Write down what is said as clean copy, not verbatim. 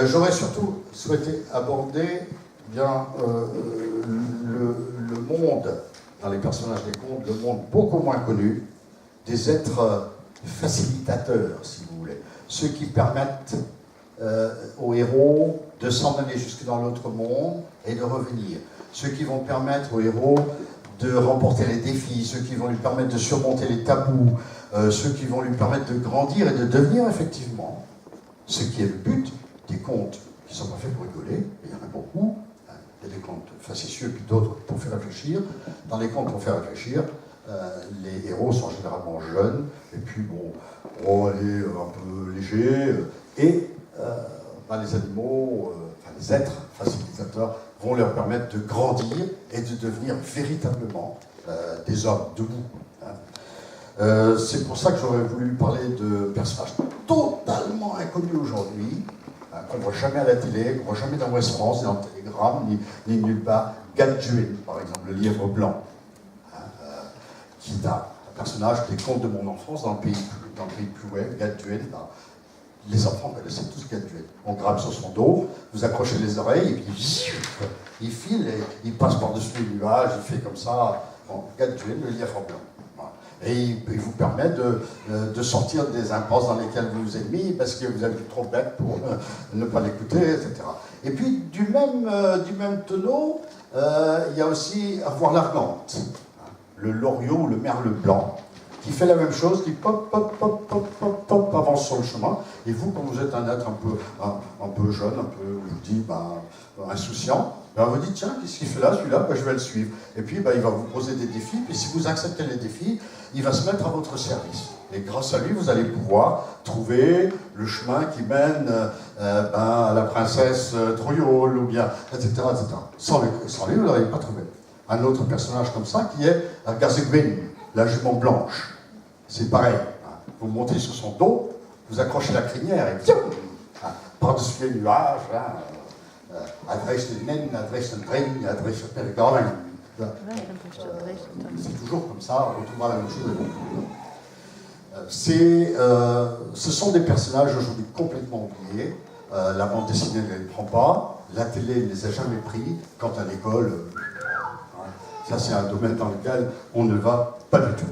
J'aurais surtout souhaité aborder bien le monde, dans les personnages des contes, le monde beaucoup moins connu, des êtres facilitateurs, si vous voulez, ceux qui permettent aux héros de s'en aller jusque dans l'autre monde et de revenir, ceux qui vont permettre aux héros de remporter les défis, ceux qui vont lui permettre de surmonter les tabous, ceux qui vont lui permettre de grandir et de devenir effectivement ce qui est le but des contes qui ne sont pas faits pour rigoler, il y en a beaucoup, hein. Il y a des contes facétieux puis d'autres pour faire réfléchir. Dans les contes pour faire réfléchir, les héros sont généralement jeunes, et puis bon, allez, un peu légers, et les animaux, les êtres facilitateurs vont leur permettre de grandir et de devenir véritablement des hommes debout. Hein. C'est pour ça que j'aurais voulu parler de personnages totalement inconnus aujourd'hui, qu'on ne voit jamais à la télé, qu'on ne voit jamais dans West France, ni dans le Télégramme, ni nulle part. Gadjuin, par exemple, le lièvre blanc, hein, qui est un personnage des contes de mon enfance dans le pays Plouet, Gadjuin. Les enfants connaissaient tous Gadjuin. On grimpe sur son dos, vous accrochez les oreilles, et puis il file, et il passe par-dessus les nuages, il fait comme ça. Bon, Gadjuin, le lièvre blanc. Et il vous permet de sortir des impasses dans lesquelles vous vous êtes mis parce que vous avez été trop bête pour ne pas l'écouter, etc. Et puis, du même tonneau, il y a aussi Avoir l'Argante, le loriot ou le merle blanc, qui fait la même chose, qui pop, pop, pop, pop, pop, pop, avance sur le chemin. Et vous, quand vous êtes un être un peu jeune, un peu, je vous dis, insouciant, vous dites, tiens, qu'est-ce qu'il fait là, celui-là, je vais le suivre. Et puis, il va vous poser des défis, puis si vous acceptez les défis, il va se mettre à votre service. Et grâce à lui, vous allez pouvoir trouver le chemin qui mène à la princesse Troyole, ou bien, etc., etc. Sans lui, vous n'aurez pas trouvé. Un autre personnage comme ça, qui est Gazegwin, la jument blanche. C'est pareil. Vous montez sur son dos, vous accrochez la crinière, et par-dessus les nuages, adresse les naines, adresse le drain, adresse le périgord. C'est toujours comme ça, on retrouvera la même chose avec nous. Ce sont des personnages aujourd'hui complètement oubliés. La bande dessinée ne les prend pas, la télé ne les a jamais pris. Quant à l'école, ça c'est un domaine dans lequel on ne va pas du tout.